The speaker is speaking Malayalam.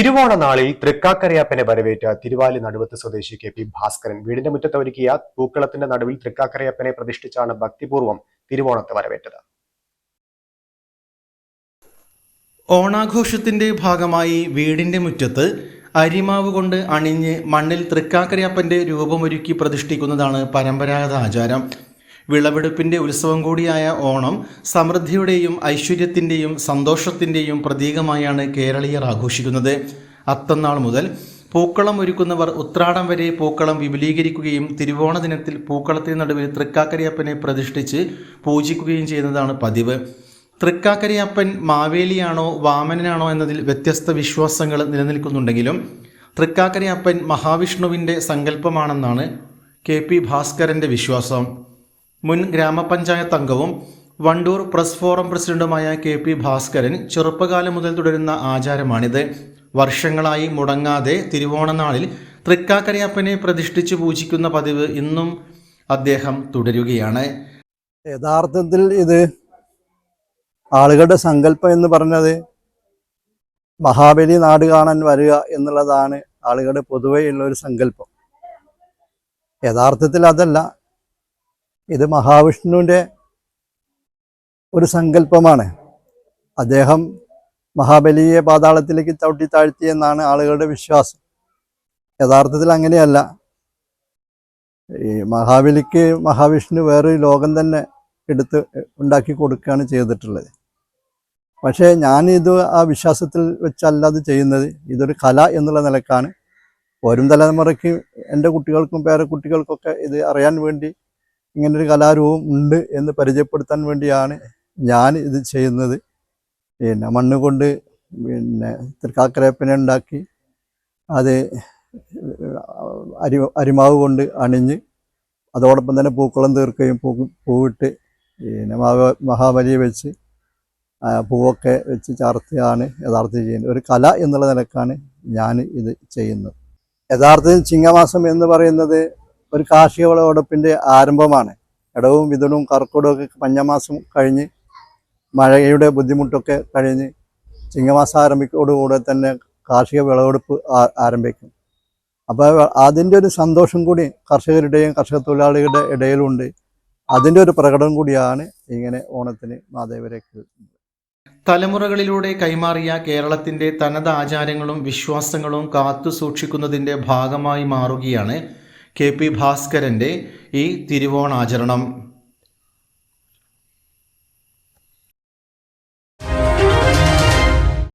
തിരുവോണ നാളിൽ തൃക്കാക്കരയപ്പനെ വരവേറ്റ തിരുവാലി നടുവത്ത് സ്വദേശി കെ.പി. ഭാസ്കരൻ വീടിന്റെ മുറ്റത്ത് ഒരുക്കിയ പൂക്കളത്തിന്റെ നടുവിൽ തൃക്കാക്കരയപ്പനെ പ്രതിഷ്ഠിച്ചാണ് ഭക്തിപൂർവ്വം തിരുവോണത്തെ വരവേറ്റത്. ഓണാഘോഷത്തിന്റെ ഭാഗമായി വീടിന്റെ മുറ്റത്ത് അരിമാവ് കൊണ്ട് അണിഞ്ഞ് മണ്ണിൽ തൃക്കാക്കരയപ്പന്റെ രൂപമൊരുക്കി പ്രതിഷ്ഠിക്കുന്നതാണ് പരമ്പരാഗത ആചാരം. വിളവെടുപ്പിന്റെ ഉത്സവം കൂടിയായ ഓണം സമൃദ്ധിയുടെയും ഐശ്വര്യത്തിന്റെയും സന്തോഷത്തിന്റെയും പ്രതീകമായാണ് കേരളീയർ ആഘോഷിക്കുന്നത്. അത്തന്നാൾ മുതൽ പൂക്കളം ഒരുക്കുന്നവർ ഉത്രാടം വരെ പൂക്കളം വിപുലീകരിക്കുകയും തിരുവോണ ദിനത്തിൽ പൂക്കളത്തിന് നടുവിൽ തൃക്കാക്കരയപ്പനെ പ്രതിഷ്ഠിച്ച് പൂജിക്കുകയും ചെയ്യുന്നതാണ് പതിവ്. തൃക്കാക്കരയപ്പൻ മാവേലിയാണോ വാമനനാണോ എന്നതിൽ വ്യത്യസ്ത വിശ്വാസങ്ങൾ നിലനിൽക്കുന്നുണ്ടെങ്കിലും തൃക്കാക്കരയപ്പൻ മഹാവിഷ്ണുവിൻ്റെ സങ്കല്പമാണെന്നാണ് കെ.പി. ഭാസ്കരൻ്റെ വിശ്വാസം. മുൻ ഗ്രാമപഞ്ചായത്ത് അംഗവും വണ്ടൂർ പ്രസ് ഫോറം പ്രസിഡന്റുമായ കെ.പി. ഭാസ്കരൻ ചെറുപ്പകാലം മുതൽ തുടരുന്ന ആചാരമാണിത്. വർഷങ്ങളായി മുടങ്ങാതെ തിരുവോണനാളിൽ തൃക്കാക്കരയപ്പനെ പ്രതിഷ്ഠിച്ച് പൂജിക്കുന്ന പതിവ് ഇന്നും അദ്ദേഹം തുടരുകയാണ്. യഥാർത്ഥത്തിൽ ഇത് ആളുകളുടെ സങ്കല്പം എന്ന് പറഞ്ഞത് മഹാബലി നാട് കാണാൻ വരിക എന്നുള്ളതാണ് ആളുകളുടെ പൊതുവെയുള്ള ഒരു സങ്കല്പം. യഥാർത്ഥത്തിൽ അതല്ല, ഇത് മഹാവിഷ്ണുവിൻ്റെ ഒരു സങ്കല്പമാണ്. അദ്ദേഹം മഹാബലിയെ പാതാളത്തിലേക്ക് ചവിട്ടി താഴ്ത്തിയെന്നാണ് ആളുകളുടെ വിശ്വാസം. യഥാർത്ഥത്തിൽ അങ്ങനെയല്ല. ഈ മഹാബലിക്ക് മഹാവിഷ്ണു വേറൊരു ലോകം തന്നെ എടുത്ത് ഉണ്ടാക്കി കൊടുക്കുകയാണ് ചെയ്തിട്ടുള്ളത്. പക്ഷേ ഞാനിത് ആ വിശ്വാസത്തിൽ വെച്ചല്ല അത് ചെയ്യുന്നത്. ഇതൊരു കല എന്നുള്ള നിലക്കാണ്. വരും തലമുറയ്ക്ക് എൻ്റെ കുട്ടികൾക്കും പേരക്കുട്ടികൾക്കൊക്കെ ഇത് അറിയാൻ വേണ്ടി ഇങ്ങനൊരു കലാരൂപം ഉണ്ട് എന്ന് പരിചയപ്പെടുത്താൻ വേണ്ടിയാണ് ഞാൻ ഇത് ചെയ്യുന്നത്. മണ്ണ് കൊണ്ട് തൃക്കാക്കരയപ്പനെ ഉണ്ടാക്കി അത് അരിമാവ് കൊണ്ട് അണിഞ്ഞ് അതോടൊപ്പം തന്നെ പൂക്കളം തീർക്കുകയും പൂവിട്ട് മഹാബലിയെ വെച്ച് പൂവൊക്കെ വെച്ച് ചാർത്തിയാണ് യഥാർത്ഥത്തിൽ ചെയ്യുന്നത്. ഒരു കല എന്നുള്ള നിലക്കാണ് ഞാൻ ഇത് ചെയ്യുന്നത്. യഥാർത്ഥത്തിൽ ചിങ്ങമാസം എന്ന് പറയുന്നത് ഒരു കാർഷിക വിളവെടുപ്പിൻ്റെ ആരംഭമാണ്. ഇടവും മിഥുനവും കർക്കിടകവും ഒക്കെ പഞ്ഞമാസം കഴിഞ്ഞ് മഴയുടെ ബുദ്ധിമുട്ടൊക്കെ കഴിഞ്ഞ് ചിങ്ങമാസം ആരംഭിക്കോടുകൂടെ തന്നെ കാർഷിക വിളവെടുപ്പ് ആരംഭിക്കും. അപ്പോൾ അതിൻ്റെ ഒരു സന്തോഷം കൂടി കർഷകരുടെയും കർഷക തൊഴിലാളികളുടെ ഇടയിലുണ്ട്. അതിൻ്റെ ഒരു പ്രകടനം കൂടിയാണ് ഇങ്ങനെ ഓണത്തിന് മാതേവരേക്ക്. തലമുറകളിലൂടെ കൈമാറിയ കേരളത്തിൻ്റെ തനത് ആചാരങ്ങളും വിശ്വാസങ്ങളും കാത്തു സൂക്ഷിക്കുന്നതിൻ്റെ ഭാഗമായി മാറുകയാണ് കെ.പി. ഭാസ്കരൻ്റെ ഈ തിരുവോണാചരണം.